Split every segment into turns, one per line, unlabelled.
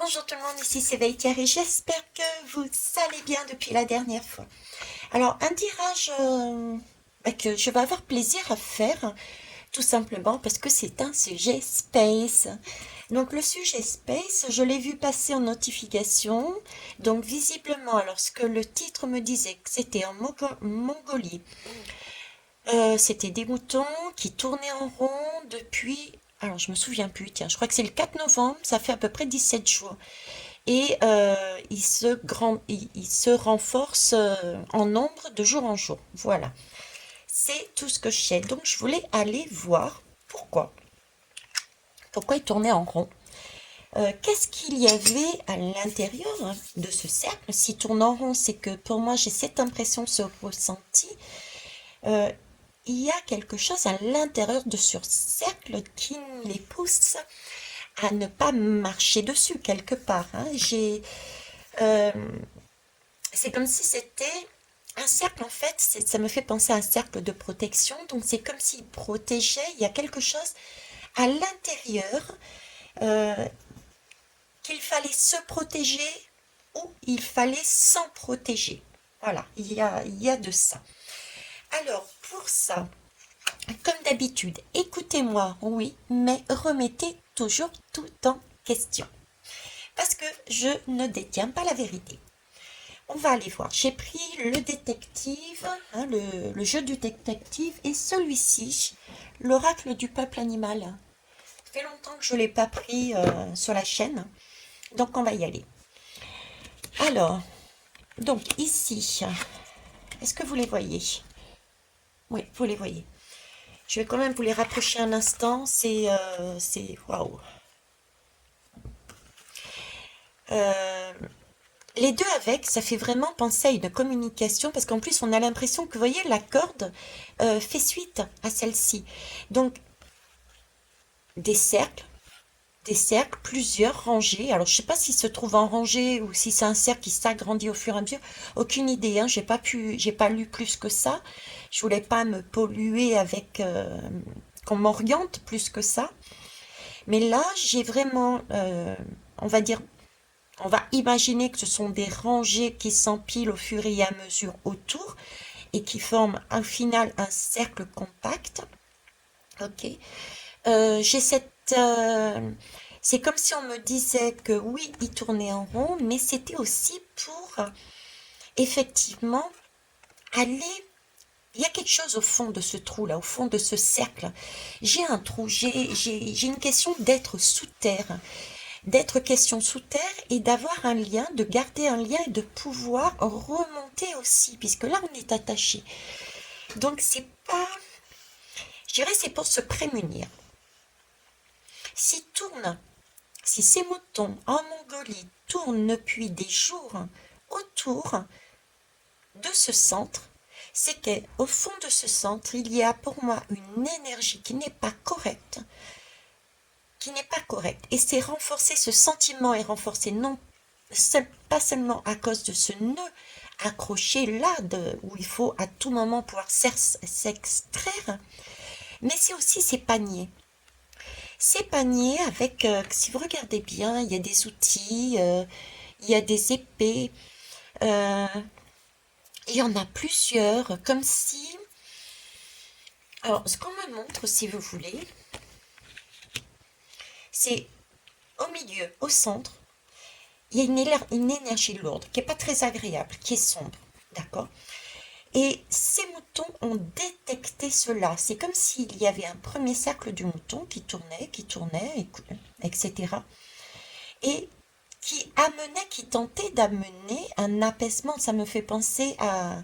Bonjour tout le monde, ici c'est Veitière et j'espère que vous allez bien depuis la dernière fois. Alors, un tirage que je vais avoir plaisir à faire, tout simplement parce que c'est un sujet space. Donc, le sujet space, je l'ai vu passer en notification. Donc, visiblement, alors ce que le titre me disait que c'était en Mongolie, c'était des moutons qui tournaient en rond depuis. Alors, je me souviens plus, tiens, je crois que c'est le 4 novembre, ça fait à peu près 17 jours. Et il se renforce en nombre de jour en jour. Voilà, c'est tout ce que je sais. Donc je voulais aller voir pourquoi il tournait en rond. Qu'est-ce qu'il y avait à l'intérieur de ce cercle? S'il tourne en rond, c'est que pour moi j'ai cette impression, ce ressenti. Euh, il y a quelque chose à l'intérieur de ce cercle qui les pousse à ne pas marcher dessus quelque part, hein. Euh, C'est comme si c'était un cercle, en fait, ça me fait penser à un cercle de protection. Donc c'est comme s'il protégeait, il y a quelque chose à l'intérieur euh, qu'il fallait se protéger ou il fallait s'en protéger. Voilà, il y a de ça. Alors, pour ça, comme d'habitude, écoutez-moi, oui, mais remettez toujours tout en question. Parce que je ne détiens pas la vérité. On va aller voir. J'ai pris le détective, hein, le jeu du détective, et celui-ci, l'oracle du peuple animal. Ça fait longtemps que je ne l'ai pas pris sur la chaîne, donc on va y aller. Alors, donc ici, est-ce que vous les voyez? Oui, vous les voyez. Je vais quand même vous les rapprocher un instant. Waouh. Euh, les deux avec, ça fait vraiment penser à une communication parce qu'en plus on a l'impression que, vous voyez, la corde fait suite à celle-ci. Donc des cercles, plusieurs rangées. Alors je sais pas s'ils se trouvent en rangée ou si c'est un cercle qui s'agrandit au fur et à mesure. Aucune idée, hein. J'ai pas lu plus que ça. Je voulais pas me polluer avec qu'on m'oriente plus que ça. Mais là, j'ai vraiment, on va dire, on va imaginer que ce sont des rangées qui s'empilent au fur et à mesure autour et qui forment au final un cercle compact. Ok. J'ai c'est comme si on me disait que oui, il tournait en rond, mais c'était aussi pour effectivement aller. Il y a quelque chose au fond de ce trou-là, au fond de ce cercle. J'ai un trou, j'ai une question d'être sous terre, d'être question sous terre et d'avoir un lien, de garder un lien et de pouvoir remonter aussi, puisque là on est attaché. Donc c'est pas, je dirais c'est pour se prémunir. S'il tourne Si ces moutons en Mongolie tournent depuis des jours autour de ce centre, c'est qu'au fond de ce centre, il y a pour moi une énergie qui n'est pas correcte. Et c'est renforcé, ce sentiment est renforcé non pas seulement à cause de ce nœud accroché là, où il faut à tout moment pouvoir s'extraire, mais c'est aussi ces paniers. Ces paniers avec, si vous regardez bien, il y a des outils, il y a des épées, euh, il y en a plusieurs, comme si... Alors, ce qu'on me montre, si vous voulez, c'est au milieu, au centre, il y a une énergie lourde qui n'est pas très agréable, qui est sombre, d'accord? Et ces moutons ont détecté cela. C'est comme s'il y avait un premier cercle du mouton qui tournait, etc. Et qui tentait d'amener un apaisement. Ça me fait penser à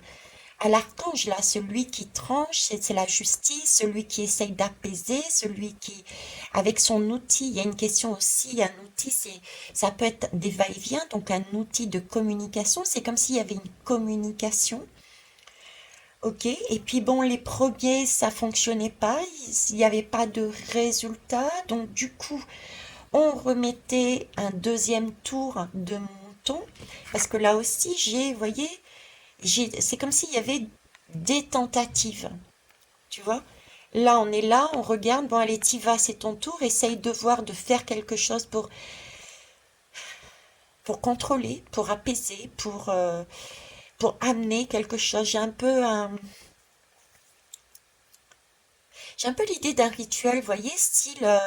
l'archange, là, celui qui tranche, c'est la justice, celui qui essaye d'apaiser, celui qui, avec son outil, il y a une question aussi, un outil, ça peut être des va-et-vient, donc un outil de communication, c'est comme s'il y avait une communication, ok, et puis bon, les premiers, ça fonctionnait pas, il n'y avait pas de résultat, donc du coup, on remettait un deuxième tour de mouton, parce que là aussi, vous voyez, c'est comme s'il y avait des tentatives, tu vois. Là, on est là, on regarde, bon, allez, t'y vas, c'est ton tour, essaye de voir, de faire quelque chose pour... pour contrôler, pour apaiser, pour amener quelque chose. J'ai un peu l'idée d'un rituel, vous voyez, style,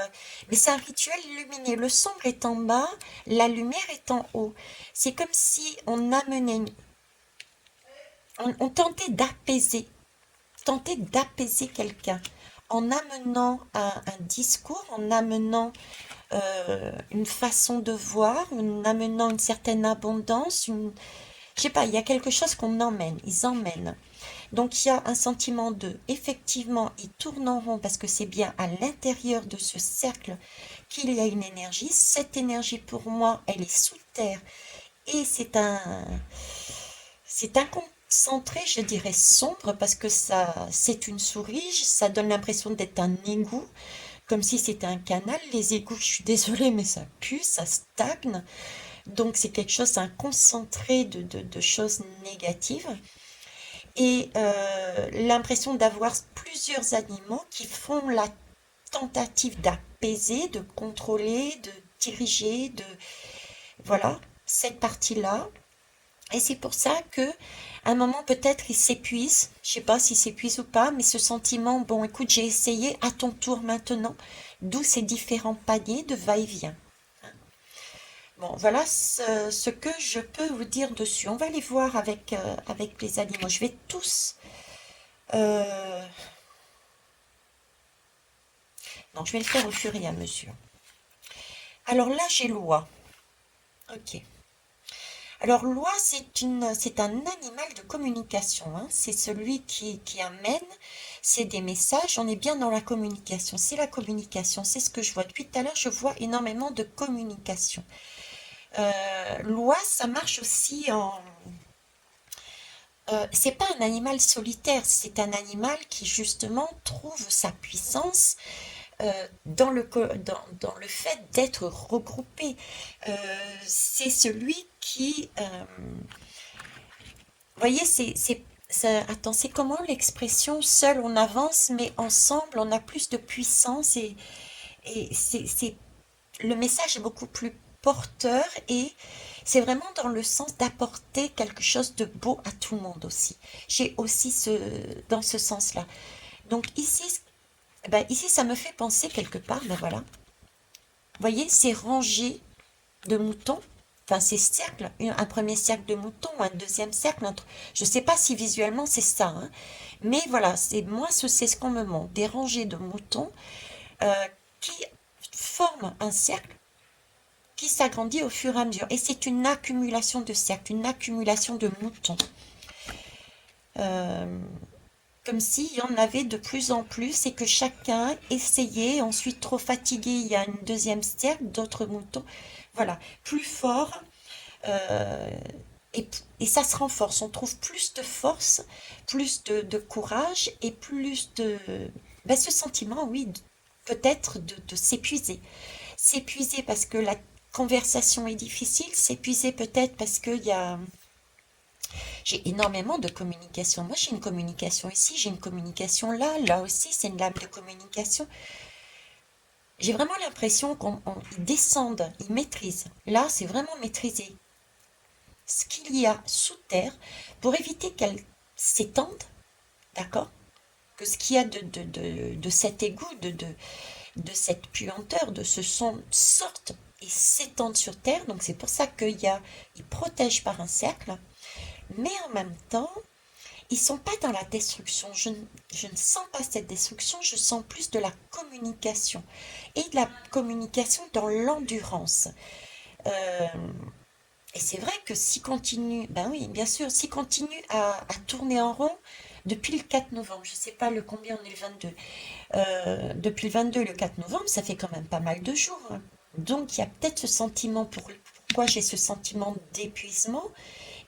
mais c'est un rituel illuminé. Le sombre est en bas, la lumière est en haut. C'est comme si on amenait, on tentait d'apaiser quelqu'un en amenant un discours, en amenant une façon de voir, en amenant une certaine abondance, je sais pas, il y a quelque chose qu'on emmène, ils emmènent. Donc il y a un sentiment de, effectivement, ils tournent en rond parce que c'est bien à l'intérieur de ce cercle qu'il y a une énergie. Cette énergie, pour moi, elle est sous terre et c'est un concentré, je dirais sombre parce que c'est une souris, ça donne l'impression d'être un égout, comme si c'était un canal. Les égouts, je suis désolée, mais ça pue, ça stagne. Donc c'est quelque chose, un concentré de choses négatives et l'impression d'avoir plusieurs animaux qui font la tentative d'apaiser, de contrôler, de diriger, voilà, cette partie-là. Et c'est pour ça que, à un moment, peut-être, ils s'épuisent. Je sais pas s'ils s'épuisent ou pas, mais ce sentiment, bon, écoute, j'ai essayé, à ton tour maintenant, d'où ces différents paniers de va-et-vient. Bon, voilà ce que je peux vous dire dessus. On va aller voir avec les animaux. Je vais tous Euh, non, je vais le faire au fur et à mesure. Alors là, j'ai l'oie. Ok. Alors l'oie, c'est un animal de communication, hein. C'est celui qui amène, c'est des messages. On est bien dans la communication. C'est la communication. C'est ce que je vois. Depuis tout à l'heure, je vois énormément de communication. L'oie, ça marche aussi en. C'est pas un animal solitaire. C'est un animal qui justement trouve sa puissance dans le fait d'être regroupé. C'est celui qui, vous voyez, attends, c'est comment l'expression seul on avance, mais ensemble on a plus de puissance et le message est beaucoup plus porteur et c'est vraiment dans le sens d'apporter quelque chose de beau à tout le monde aussi. J'ai aussi dans ce sens-là. Donc ici, ben ici, ça me fait penser quelque part, ben voilà. Vous voyez, ces rangées de moutons, enfin ces cercles, un premier cercle de moutons, un deuxième cercle, je ne sais pas si visuellement c'est ça, hein, mais voilà, c'est ce qu'on me montre, des rangées de moutons euh, qui forment un cercle qui s'agrandit au fur et à mesure. Et c'est une accumulation de cercles, une accumulation de moutons. Euh, Comme s'il y en avait de plus en plus et que chacun essayait, ensuite trop fatigué, il y a une deuxième cercle, d'autres moutons, voilà, plus fort, euh, et ça se renforce, on trouve plus de force, plus de courage et plus ben, ce sentiment, oui, peut-être de s'épuiser. S'épuiser parce que la conversation est difficile, s'épuiser peut-être parce qu'il y a j'ai énormément de communication. Moi, j'ai une communication ici, j'ai une communication là, là aussi, c'est une lame de communication. J'ai vraiment l'impression qu'ils descendent, ils maîtrisent. Là, c'est vraiment maîtriser ce qu'il y a sous terre pour éviter qu'elle s'étende, d'accord? Que ce qu'il y a de cet égout, de cette puanteur, de ce son sorte et s'étende sur terre. Donc, c'est pour ça ils protègent par un cercle. Mais en même temps, ils sont pas dans la destruction. Je ne sens pas cette destruction, je sens plus de la communication. Et de la communication dans l'endurance. Euh, et c'est vrai que s'ils continuent, ben oui, bien sûr, s'ils continuent à tourner en rond depuis le 4 novembre, je ne sais pas le combien on est le 22, depuis le 22 et le 4 novembre, ça fait quand même pas mal de jours, hein. Donc il y a peut-être ce sentiment, pourquoi j'ai ce sentiment d'épuisement,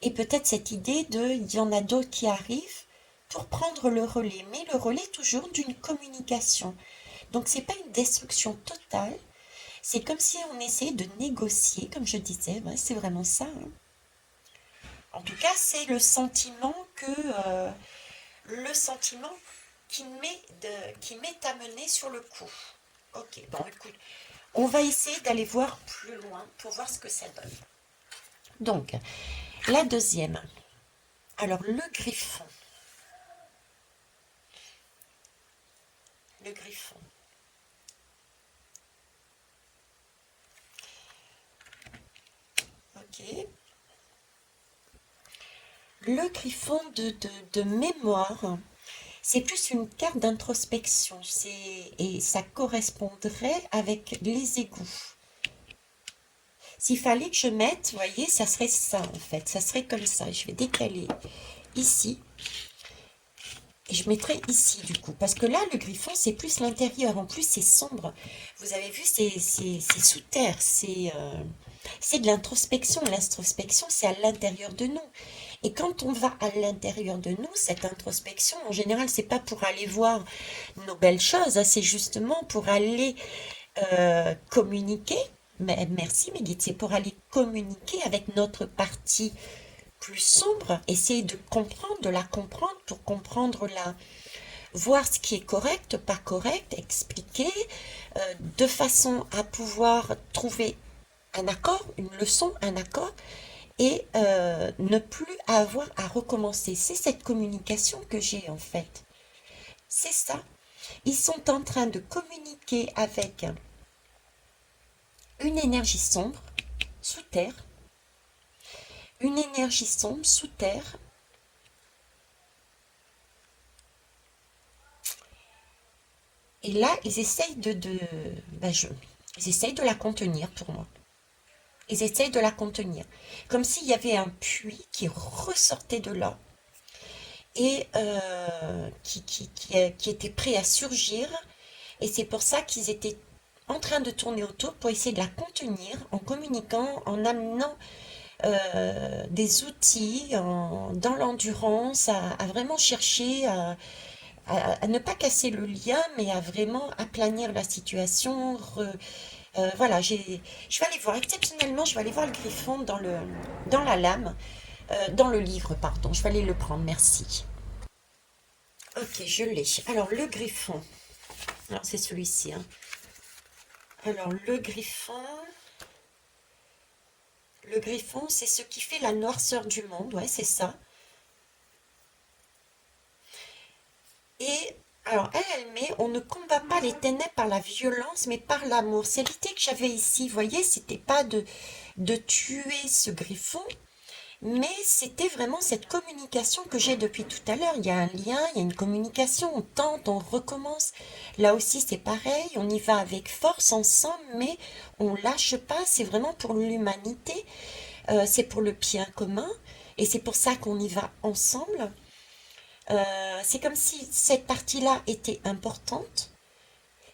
et peut-être cette idée il y en a d'autres qui arrivent pour prendre le relais, mais le relais toujours d'une communication. Donc c'est pas une destruction totale, c'est comme si on essayait de négocier, comme je disais, ouais, c'est vraiment ça, hein. En tout cas, c'est le sentiment qui m'est amené sur le coup. Ok, bon, écoute, on va essayer d'aller voir plus loin pour voir ce que ça donne. Donc, la deuxième. Alors, le griffon. Le griffon. Ok. Le griffon de mémoire, c'est plus une carte d'introspection. Et ça correspondrait avec les égouts. S'il fallait que je mette, vous voyez, ça serait ça en fait. Ça serait comme ça. Je vais décaler ici. Et je mettrai ici du coup. Parce que là, le griffon, c'est plus l'intérieur. En plus, c'est sombre. Vous avez vu, c'est sous terre. C'est de l'introspection. L'introspection, c'est à l'intérieur de nous. Et quand on va à l'intérieur de nous, cette introspection, en général, c'est pas pour aller voir nos belles choses. Hein, c'est justement pour aller communiquer. Mais merci, mes guides. C'est pour aller communiquer avec notre partie plus sombre, essayer de comprendre, de la comprendre pour comprendre la, voir ce qui est correct, pas correct, expliquer, de façon à pouvoir trouver un accord, une leçon, un accord, et ne plus avoir à recommencer. C'est cette communication que j'ai en fait. C'est ça. Ils sont en train de communiquer avec une énergie sombre sous terre, une énergie sombre sous terre. Et là, ils essayent ils essayent de la contenir pour moi. Ils essayent de la contenir. Comme s'il y avait un puits qui ressortait de là et qui était prêt à surgir. Et c'est pour ça qu'ils étaient en train de tourner autour pour essayer de la contenir en communiquant, en amenant des outils dans l'endurance, à vraiment chercher à ne pas casser le lien, mais à vraiment aplanir la situation. Voilà, je vais aller voir, exceptionnellement, je vais aller voir le griffon dans la lame, dans le livre, pardon. Je vais aller le prendre, merci. Ok, je l'ai. Alors, le griffon. Alors, c'est celui-ci, hein. Alors, le griffon, c'est ce qui fait la noirceur du monde, ouais, c'est ça. Et alors, elle met, on ne combat pas les ténèbres par la violence, mais par l'amour. C'est l'idée que j'avais ici, vous voyez, c'était pas de tuer ce griffon, mais c'était vraiment cette communication que j'ai depuis tout à l'heure. Il y a un lien, il y a une communication, on tente, on recommence. Là aussi, c'est pareil, on y va avec force ensemble, mais on lâche pas, c'est vraiment pour l'humanité, c'est pour le bien commun, et c'est pour ça qu'on y va ensemble. C'est comme si cette partie-là était importante,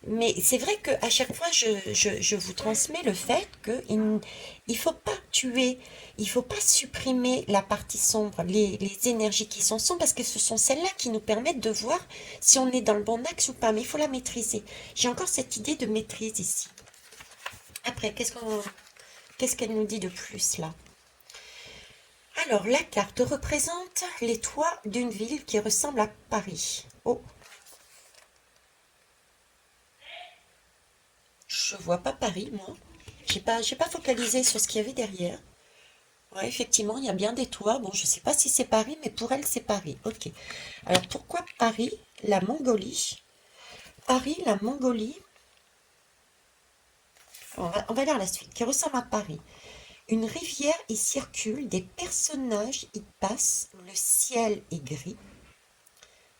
mais c'est vrai qu'à chaque fois, je vous transmets le fait qu'il ne faut pas tuer, il faut pas supprimer la partie sombre, les énergies qui sont sombres, parce que ce sont celles-là qui nous permettent de voir si on est dans le bon axe ou pas, mais il faut la maîtriser. J'ai encore cette idée de maîtrise ici. Après, qu'est-ce qu'elle nous dit de plus là? Alors, la carte représente les toits d'une ville qui ressemble à Paris. Oh, je vois pas Paris, moi. J'ai pas focalisé sur ce qu'il y avait derrière. Ouais, effectivement, il y a bien des toits. Bon, je sais pas si c'est Paris, mais pour elle, c'est Paris. Ok. Alors, pourquoi Paris, la Mongolie? Paris, la Mongolie. On va lire la suite. Qui ressemble à Paris. Une rivière y circule, des personnages y passent, le ciel est gris.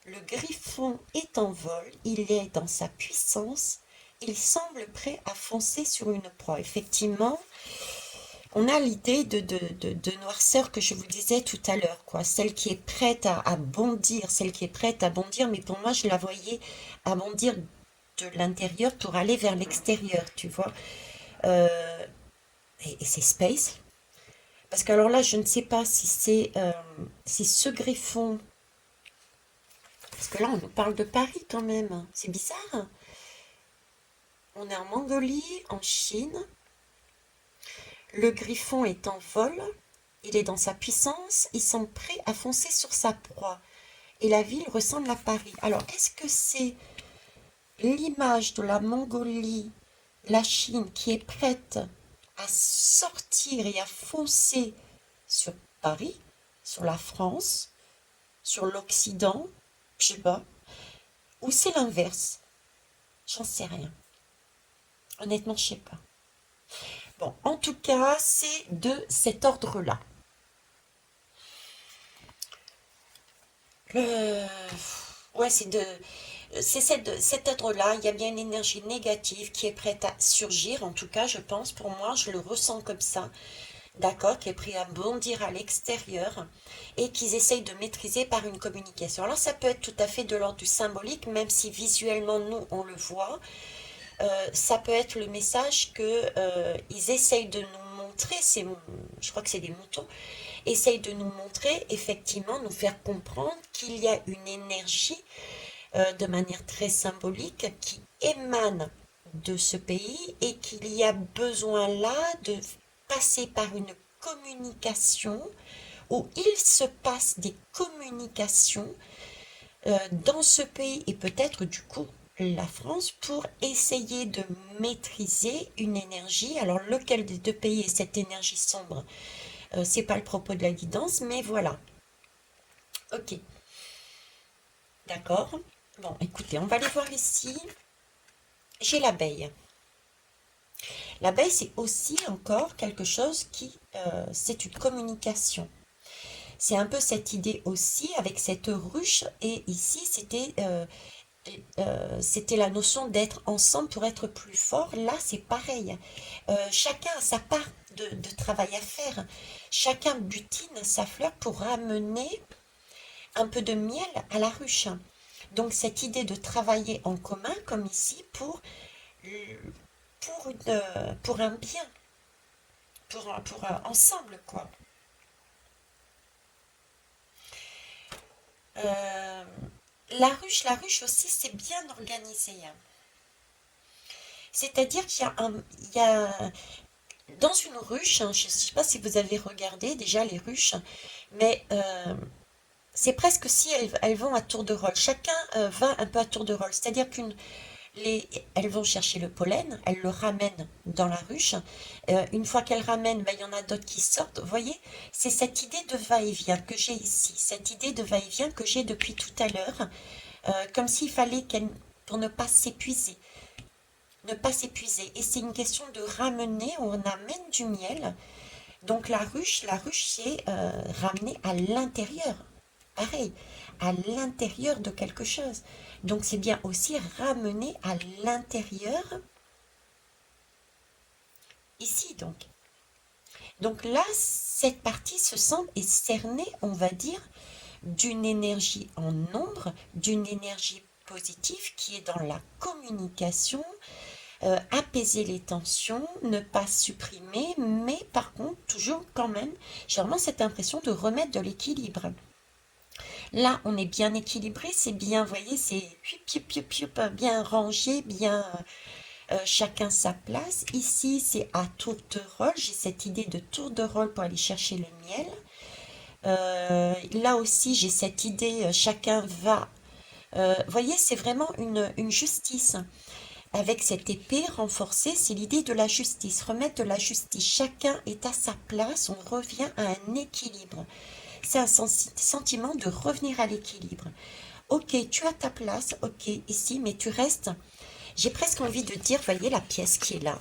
Le griffon est en vol, il est dans sa puissance, il semble prêt à foncer sur une proie. Effectivement, on a l'idée de noirceur que je vous disais tout à l'heure, quoi. Celle qui est prête à bondir, celle qui est prête à bondir, mais pour moi, je la voyais à bondir de l'intérieur pour aller vers l'extérieur, tu vois. Euh, et c'est Space. Parce que alors là, je ne sais pas si c'est si ce griffon. Parce que là, on nous parle de Paris quand même. C'est bizarre. On est en Mongolie, en Chine. Le griffon est en vol. Il est dans sa puissance. Il semble prêt à foncer sur sa proie. Et la ville ressemble à Paris. Alors, est-ce que c'est l'image de la Mongolie, la Chine, qui est prête à sortir et à foncer sur Paris, sur la France, sur l'Occident, je sais pas, ou c'est l'inverse, j'en sais rien. Honnêtement, je sais pas. Bon, en tout cas, c'est de cet ordre-là. Le... Ouais, cet ordre-là. Il y a bien une énergie négative qui est prête à surgir. En tout cas, je pense, pour moi, je le ressens comme ça. D'accord, qui est prêt à bondir à l'extérieur et qu'ils essayent de maîtriser par une communication. Alors, ça peut être tout à fait de l'ordre du symbolique, même si visuellement, nous, on le voit. Ça peut être le message que ils essayent de nous montrer, je crois que c'est des moutons, essayent de nous montrer, effectivement, nous faire comprendre qu'il y a une énergie de manière très symbolique qui émane de ce pays et qu'il y a besoin là de passer par une communication où il se passe des communications dans ce pays et peut-être du coup la France pour essayer de maîtriser une énergie. Alors lequel des deux pays est cette énergie sombre? C'est pas le propos de la guidance, mais voilà. Ok, d'accord. Bon, écoutez, on va aller voir ici. J'ai l'abeille. L'abeille, c'est aussi encore quelque chose qui, c'est une communication. C'est un peu cette idée aussi avec cette ruche. Et ici, c'était la notion d'être ensemble pour être plus fort. Là, c'est pareil. Chacun a sa part de travail à faire. Chacun butine sa fleur pour ramener un peu de miel à la ruche. Donc, cette idée de travailler en commun, comme ici, pour un bien, pour ensemble, quoi. Euh, la ruche aussi, c'est bien organisé, hein. C'est-à-dire il y a dans une ruche, hein, je ne sais pas si vous avez regardé déjà les ruches, mais c'est presque si elles vont à tour de rôle. Chacun va un peu à tour de rôle. C'est-à-dire elles vont chercher le pollen, elles le ramènent dans la ruche. Une fois qu'elles ramènent, ben, il y en a d'autres qui sortent. Vous voyez, c'est cette idée de va-et-vient que j'ai ici, cette idée de va-et-vient que j'ai depuis tout à l'heure, comme s'il fallait qu'elle, pour ne pas s'épuiser, ne pas s'épuiser. Et c'est une question de ramener, on amène du miel. Donc la ruche, c'est ramener à l'intérieur. Pareil, à l'intérieur de quelque chose. Donc c'est bien aussi ramener à l'intérieur, ici donc. Donc là, cette partie se sent est cernée, on va dire, d'une énergie en nombre, d'une énergie positive qui est dans la communication, apaiser les tensions, ne pas supprimer, mais par contre, toujours quand même, j'ai vraiment cette impression de remettre de l'équilibre. Là, on est bien équilibré, c'est bien, vous voyez, c'est bien rangé, bien chacun sa place. Ici, c'est à tour de rôle. J'ai cette idée de tour de rôle pour aller chercher le miel. Là aussi, j'ai cette idée, chacun va. Vous voyez, c'est vraiment une justice. Avec cette épée renforcée, c'est l'idée de la justice, remettre de la justice. Chacun est à sa place, on revient à un équilibre. C'est un sentiment de revenir à l'équilibre. Ok, tu as ta place, ok, ici, mais tu restes. J'ai presque envie de dire, voyez la pièce qui est là.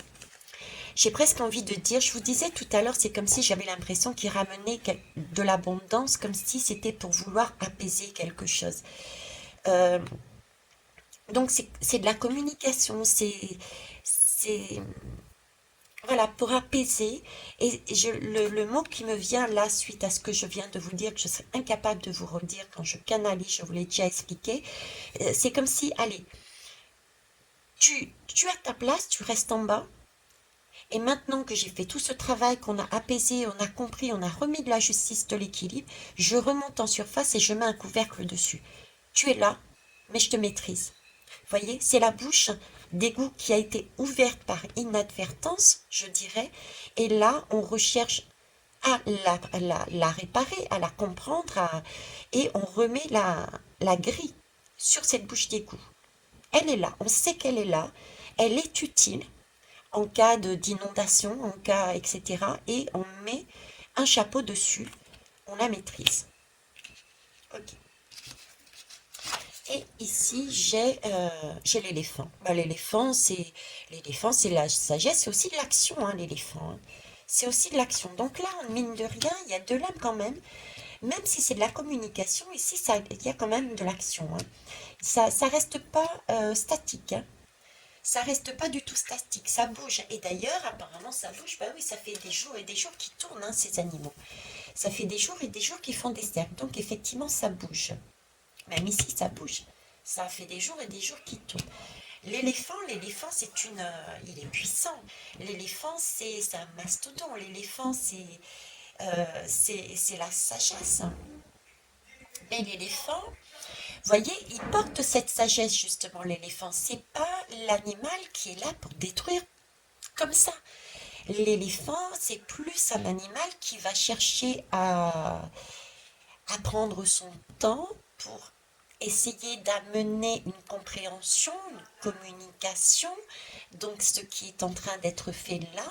J'ai presque envie de dire, je vous disais tout à l'heure, c'est comme si j'avais l'impression qu'il ramenait de l'abondance, comme si c'était pour vouloir apaiser quelque chose. Euh, donc c'est de la communication, c'est voilà, pour apaiser. Et le mot qui me vient là, suite à ce que je viens de vous dire, que je serais incapable de vous redire quand je canalise, je vous l'ai déjà expliqué, c'est comme si, allez, tu as ta place, tu restes en bas. Et maintenant que j'ai fait tout ce travail, qu'on a apaisé, on a compris, on a remis de la justice, de l'équilibre, je remonte en surface et je mets un couvercle dessus. Tu es là, mais je te maîtrise. Vous voyez, c'est la bouche d'égout qui a été ouverte par inadvertance, je dirais. Et là, on recherche à la réparer, à la comprendre, et on remet la grille sur cette bouche d'égout. Elle est là, on sait qu'elle est là, elle est utile en cas d'inondation, en cas, etc. Et on met un chapeau dessus, on la maîtrise. Ok. Et ici, j'ai l'éléphant. Bah, l'éléphant, c'est la sagesse, c'est aussi de l'action, hein, l'éléphant. Hein. C'est aussi de l'action. Donc là, mine de rien, il y a deux lames quand même. Même si c'est de la communication, ici, il y a quand même de l'action. Hein. Ça reste pas statique. Hein. Ça reste pas du tout statique. Ça bouge. Et d'ailleurs, apparemment, ça bouge. Bah oui, ça fait des jours et des jours qu'ils tournent, hein, ces animaux. Ça fait des jours et des jours qu'ils font des cercles. Donc, effectivement, ça bouge. Même ici, ça bouge. Ça fait des jours et des jours qu'il tourne. L'éléphant, il est puissant. L'éléphant, c'est un mastodon. L'éléphant, c'est la sagesse. Mais l'éléphant, vous voyez, il porte cette sagesse justement, l'éléphant. C'est pas l'animal qui est là pour détruire comme ça. L'éléphant, c'est plus un animal qui va chercher à prendre son temps pour essayer d'amener une compréhension, une communication, donc ce qui est en train d'être fait là,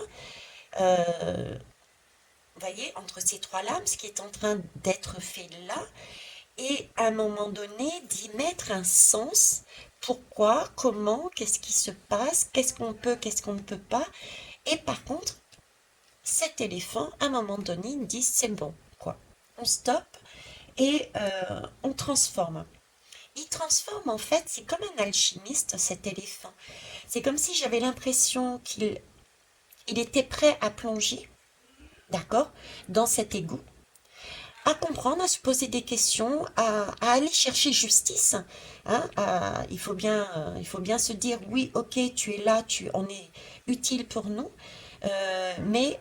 vous voyez, entre ces trois lames, ce qui est en train d'être fait là, et à un moment donné, d'y mettre un sens, pourquoi, comment, qu'est-ce qui se passe, qu'est-ce qu'on peut, qu'est-ce qu'on ne peut pas, et par contre, cet éléphant, à un moment donné, il me dit, c'est bon, quoi, on stoppe, et on transforme. Il transforme en fait, c'est comme un alchimiste cet éléphant. C'est comme si j'avais l'impression qu'il était prêt à plonger, d'accord, dans cet égout, à comprendre, à se poser des questions, à aller chercher justice. Hein, il faut bien se dire, oui, ok, tu es là, on est utile pour nous, mais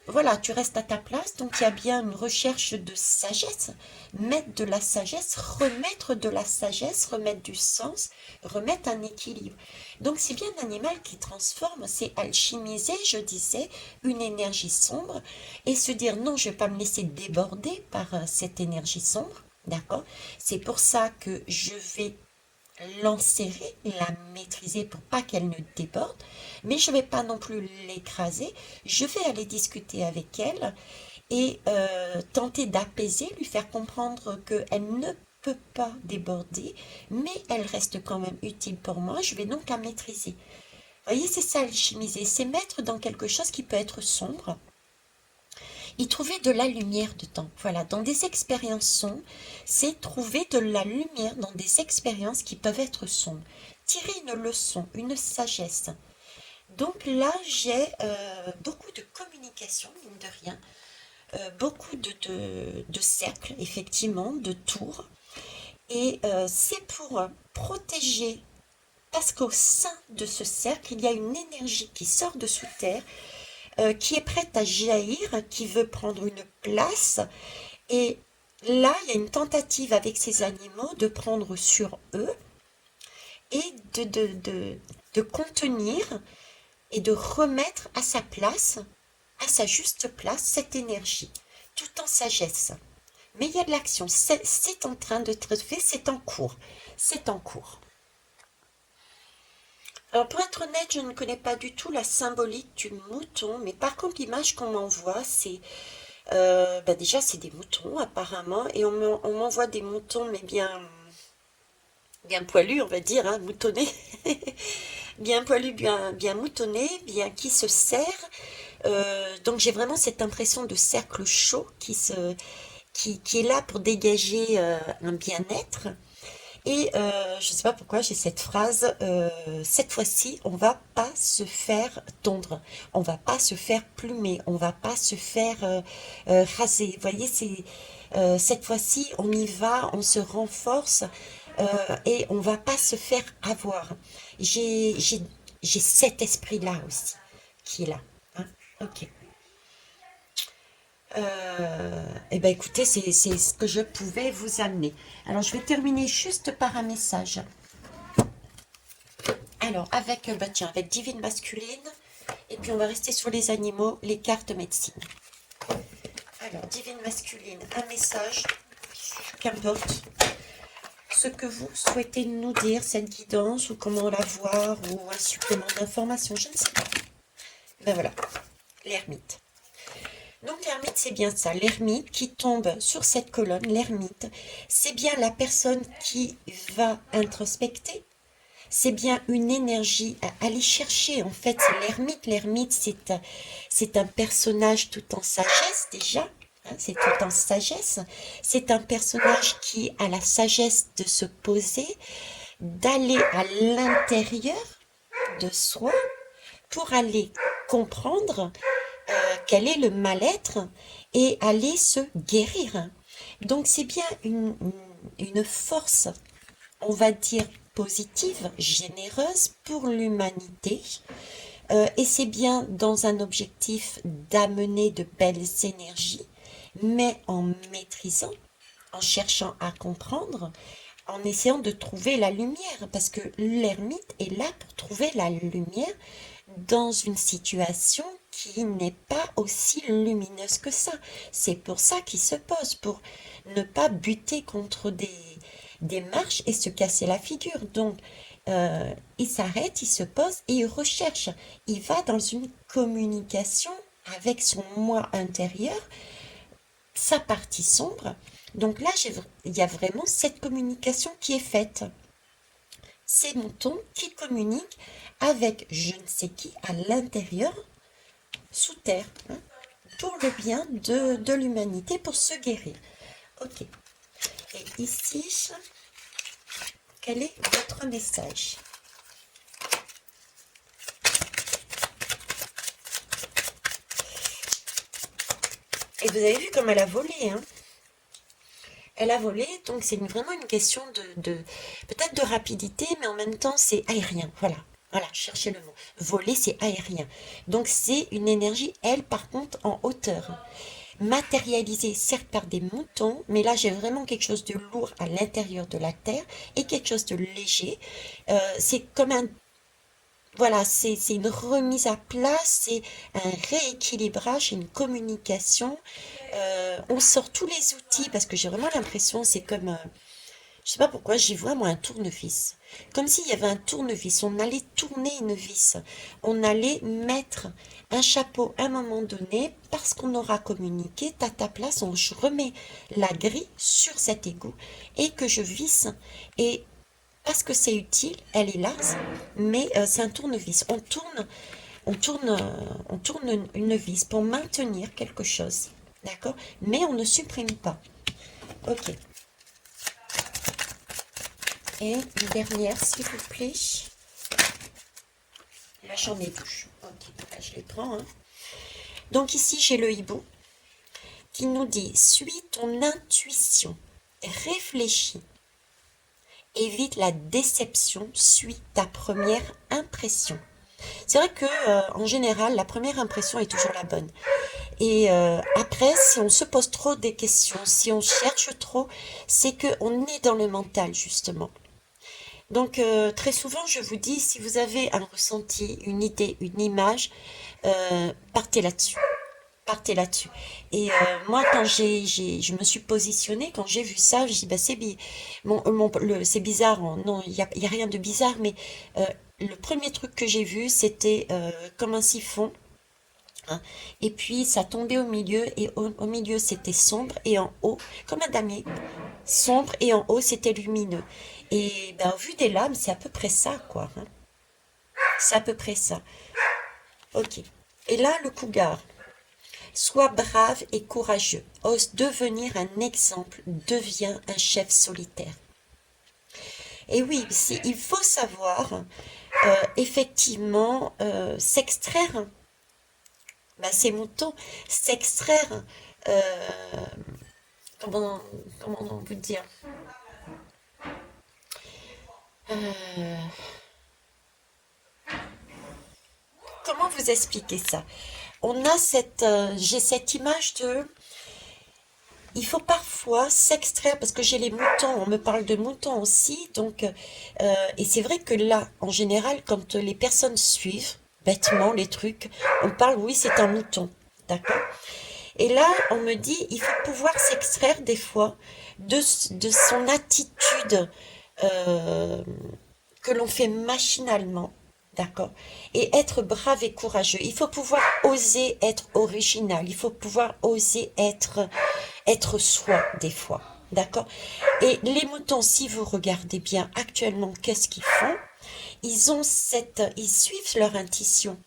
voilà, tu restes à ta place, donc il y a bien une recherche de sagesse, mettre de la sagesse, remettre de la sagesse, remettre du sens, remettre un équilibre. Donc c'est bien un animal qui transforme, c'est alchimiser, je disais, une énergie sombre et se dire non, je ne vais pas me laisser déborder par cette énergie sombre, d'accord? C'est pour ça que je vais l'enserrer, la maîtriser pour pas qu'elle ne déborde, mais je ne vais pas non plus l'écraser. Je vais aller discuter avec elle et tenter d'apaiser, lui faire comprendre qu'elle ne peut pas déborder, mais elle reste quand même utile pour moi. Je vais donc la maîtriser. Vous voyez, c'est ça alchimiser, c'est mettre dans quelque chose qui peut être sombre, y trouver de la lumière dedans. Voilà, dans des expériences sombres, c'est trouver de la lumière dans des expériences qui peuvent être sombres. Tirer une leçon, une sagesse. Donc là, j'ai beaucoup de communication, mine de rien, beaucoup de cercles, effectivement, de tours. Et c'est pour protéger, parce qu'au sein de ce cercle, il y a une énergie qui sort de sous terre, qui est prête à jaillir, qui veut prendre une place. Et là, il y a une tentative avec ces animaux de prendre sur eux et de contenir et de remettre à sa place, à sa juste place, cette énergie, tout en sagesse. Mais il y a de l'action, c'est en train d'être fait, c'est en cours, c'est en cours. Alors pour être honnête, je ne connais pas du tout la symbolique du mouton, mais par contre l'image qu'on m'envoie, c'est bah déjà c'est des moutons apparemment, et on m'envoie des moutons mais bien poilus, on va dire, hein, moutonnés, bien poilus, bien moutonnés, bien qui se serrent. Donc j'ai vraiment cette impression de cercle chaud qui est là pour dégager un bien-être. Et je ne sais pas pourquoi j'ai cette phrase, cette fois-ci, on va pas se faire tondre, on va pas se faire plumer, on va pas se faire raser. Vous voyez, cette fois-ci, on y va, on se renforce et on va pas se faire avoir. J'ai, j'ai, j'ai cet esprit-là aussi qui est là. Hein. Ok. Eh ben écoutez, c'est ce que je pouvais vous amener. Alors, je vais terminer juste par un message. Alors, bah tiens, avec divine masculine, et puis on va rester sur les animaux, les cartes médecine. Alors, divine masculine, un message, qu'importe ce que vous souhaitez nous dire, cette guidance, ou comment la voir, ou un supplément d'information, je ne sais pas. Ben voilà, l'ermite. Donc l'ermite, c'est bien ça. L'ermite qui tombe sur cette colonne, l'ermite, c'est bien la personne qui va introspecter. C'est bien une énergie à aller chercher. En fait, c'est l'ermite. L'ermite, c'est un personnage tout en sagesse déjà. Hein, c'est tout en sagesse. C'est un personnage qui a la sagesse de se poser, d'aller à l'intérieur de soi pour aller comprendre quel est le mal-être et aller se guérir. Donc c'est bien une force, on va dire, positive, généreuse pour l'humanité. Et c'est bien dans un objectif d'amener de belles énergies, mais en maîtrisant, en cherchant à comprendre, en essayant de trouver la lumière, parce que l'ermite est là pour trouver la lumière dans une situation qui n'est pas aussi lumineuse que ça. C'est pour ça qu'il se pose, pour ne pas buter contre des marches et se casser la figure. Donc, il s'arrête, il se pose et il recherche. Il va dans une communication avec son moi intérieur, sa partie sombre. Donc là, il y a vraiment cette communication qui est faite. C'est Mouton qui communique avec je ne sais qui à l'intérieur, sous terre, hein, pour le bien de l'humanité, pour se guérir. Ok. Et ici, quel est votre message? Et vous avez vu comme elle a volé, hein? Elle a volé, donc c'est vraiment une question de peut-être de rapidité, mais en même temps c'est aérien. Voilà, voilà, cherchez le mot. Voler, c'est aérien. Donc c'est une énergie, elle, par contre, en hauteur. Matérialisée, certes, par des moutons, mais là j'ai vraiment quelque chose de lourd à l'intérieur de la terre et quelque chose de léger. C'est comme un voilà, c'est une remise à plat, c'est un rééquilibrage, une communication. On sort tous les outils parce que j'ai vraiment l'impression, c'est comme, je sais pas pourquoi, j'y vois moi un tournevis. Comme s'il y avait un tournevis, on allait tourner une vis, on allait mettre un chapeau à un moment donné parce qu'on aura communiqué, à ta place, je remets la grille sur cet égout et que je visse et parce que c'est utile, elle est là, mais c'est un tournevis. On tourne une vis pour maintenir quelque chose, d'accord? Mais on ne supprime pas. Ok. Et une dernière, s'il vous plaît. Là, j'en ai deux. Ok, là, je les prends. Hein. Donc ici, j'ai le hibou qui nous dit, suis ton intuition, réfléchis, évite la déception, suis ta première impression. C'est vrai que en général, la première impression est toujours la bonne. Et après, si on se pose trop des questions, si on cherche trop, c'est que on est dans le mental justement. Donc très souvent, je vous dis, si vous avez un ressenti, une idée, une image, partez là-dessus. Partez là-dessus. Et moi, quand je me suis positionnée, quand j'ai vu ça, je dis, bah, c'est bizarre. Non, il y a rien de bizarre, mais euh, le premier truc que j'ai vu, c'était comme un siphon. Hein, et puis, ça tombait au milieu, et au milieu, c'était sombre, et en haut, comme un damier, sombre, et en haut, c'était lumineux. Et ben, au vu des lames, c'est à peu près ça, quoi. Hein. C'est à peu près ça. Ok. Et là, le cougar. Sois brave et courageux. Ose devenir un exemple. Deviens un chef solitaire. Et oui, il faut savoir effectivement s'extraire. Bah, ces moutons s'extraire. euh, comment, comment on peut dire Euh, Comment vous expliquer ça? J'ai cette image de il faut parfois s'extraire parce que j'ai les moutons, on me parle de moutons aussi, donc et c'est vrai que là, en général, quand les personnes suivent bêtement les trucs, on parle oui c'est un mouton, d'accord? Et là, on me dit il faut pouvoir s'extraire des fois de son attitude euh, que l'on fait machinalement, D'accord? Et être brave et courageux. Il faut pouvoir oser être original. Il faut pouvoir oser être soi des fois. D'accord? Et les moutons, si vous regardez bien actuellement, qu'est-ce qu'ils font? Ils suivent leur intuition.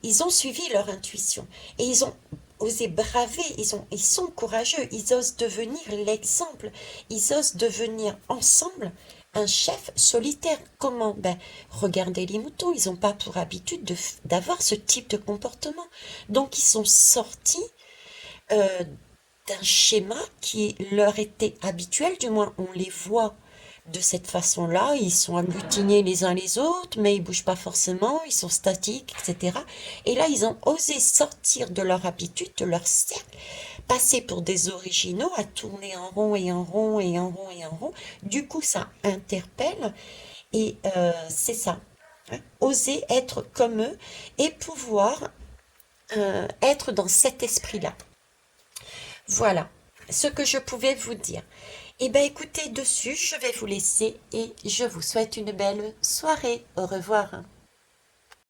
Ils ont suivi leur intuition et ils ont osé braver, ils sont courageux, ils osent devenir l'exemple, ils osent devenir ensemble un chef solitaire. Comment? Ben, regardez les moutons, ils n'ont pas pour habitude d'avoir ce type de comportement. Donc ils sont sortis euh, d'un schéma qui leur était habituel, du moins on les voit de cette façon-là, ils sont agglutinés les uns les autres, mais ils bougent pas forcément, ils sont statiques, etc. Et là, ils ont osé sortir de leur habitude, de leur cercle, passer pour des originaux, à tourner en rond et en rond et en rond et en rond. Du coup, ça interpelle et c'est ça. Hein. Oser être comme eux et pouvoir être dans cet esprit-là. Voilà ce que je pouvais vous dire. Eh bien, écoutez, dessus, je vais vous laisser et je vous souhaite une belle soirée. Au revoir.